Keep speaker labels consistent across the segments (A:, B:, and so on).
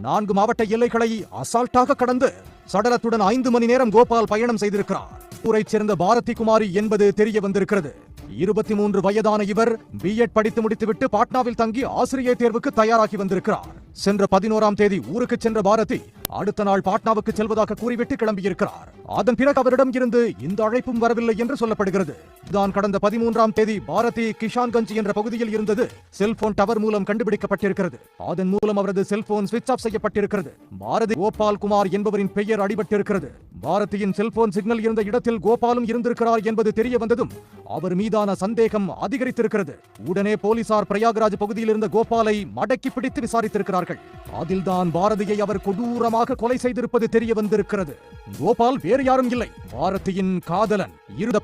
A: 4 மாவட்ட எல்லைகளை அசால்ட்டாக கடந்து சடலத்துடன் 5 மணி நேரம் கோபால் பயணம் செய்திருக்கிறார். ஊரைச் சேர்ந்த பாரதி குமாரி என்பது தெரிய வந்திருக்கிறது. 23 வயதான இவர் பிஎட் படித்து முடித்துவிட்டு பாட்னாவில் தங்கி ஆசிரியர் தேர்வுக்கு தயாராகி வந்திருக்கிறார். சென்ற 11ஆம் தேதி ஊருக்கு சென்ற பாரதி அடுத்த நாள் பாட்னாவுக்கு செல்வதாக கூறிவிட்டு கிளம்பியிருக்கிறார். அதன் பிறகு அவரிடம் இருந்து இந்த அழைப்பும் வரவில்லை என்று சொல்லப்படுகிறது. தான் கடந்த 13ஆம் தேதி பாரதி கிஷான்கஞ்ச் என்ற பகுதியில் இருந்தது செல்போன் டவர் மூலம் கண்டுபிடிக்கப்பட்டிருக்கிறது. அதன் மூலம் அவரது செல்போன் சுவிட்ச் ஆஃப் செய்யப்பட்டிருக்கிறது. பாரதி கோபால் குமார் என்பவரின் பெயர் அடிபட்டிருக்கிறது. பாரதியின் செல்போன் சிக்னல் இருந்த இடத்தில் கோபாலும் இருந்திருக்கிறார் என்பது தெரிய வந்ததும் அவர் மீதான சந்தேகம் அதிகரித்திருக்கிறது. உடனே போலீசார் பிரயாகராஜ் பகுதியில் இருந்த கோபாலை மடக்கி பிடித்து விசாரித்திருக்கிறார்கள். அதில்தான் பாரதியை அவர் கொடூரமாக கொலை செய்திருப்பது தெரிய வந்திருக்கிறது. கோபால் வேறு யாரும் இல்லை, பாரதியின் காதலன்.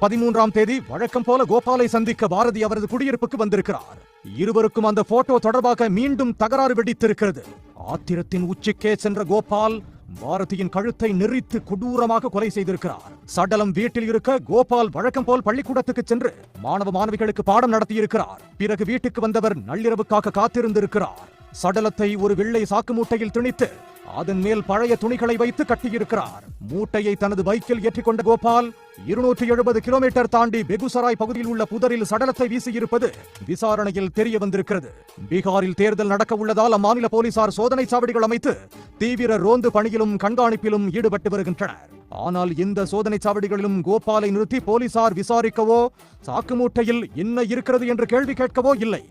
A: 13ஆம் தேதி வழக்கம் போல கோபாலை சந்திக்க பாரதி அவரது குடியிருப்புக்கு வந்திருக்கிறார். இருவருக்கும் அந்த போட்டோ தொடர்பாக மீண்டும் தகராறு வெடித்திருக்கிறது. ஆத்திரத்தின் உச்சிக்கே சென்ற கோபால் பாரதியின் கழுத்தை நெரித்து கொடூரமாக கொலை செய்திருக்கிறார். சடலம் வீட்டில் இருக்க கோபால் வழக்கம் போல் பள்ளிக்கூடத்துக்கு சென்று மாணவ மாணவிகளுக்கு பாடம் நடத்தியிருக்கிறார். பிறகு வீட்டுக்கு வந்தவர் நள்ளிரவுக்காக காத்திருந்திருக்கிறார். சடலத்தை ஒரு வெள்ளை சாக்கு மூட்டையில் திணித்து அதன் மேல் பழைய துணிகளை வைத்து கட்டியிருக்கிறார். மூட்டையை தனது பைக்கில் ஏற்றிக்கொண்ட கோபால் 270 கிலோமீட்டர் தாண்டி பெகுசராய் பகுதியில் உள்ள புதரில் சடலத்தை வீசியிருப்பது விசாரணையில் தெரிய வந்திருக்கிறது. பீகாரில் தேர்தல் நடக்க உள்ளதால் அம்மாநில போலீசார் சோதனை சாவடிகள் அமைத்து தீவிர ரோந்து பணியிலும் கண்காணிப்பிலும் ஈடுபட்டு வருகின்றனர். ஆனால் இந்த சோதனை சாவடிகளிலும் கோபாலை நிறுத்தி போலீசார் விசாரிக்கவோ சாக்கு மூட்டையில் என்ன இருக்கிறது என்று கேள்வி கேட்கவோ இல்லை.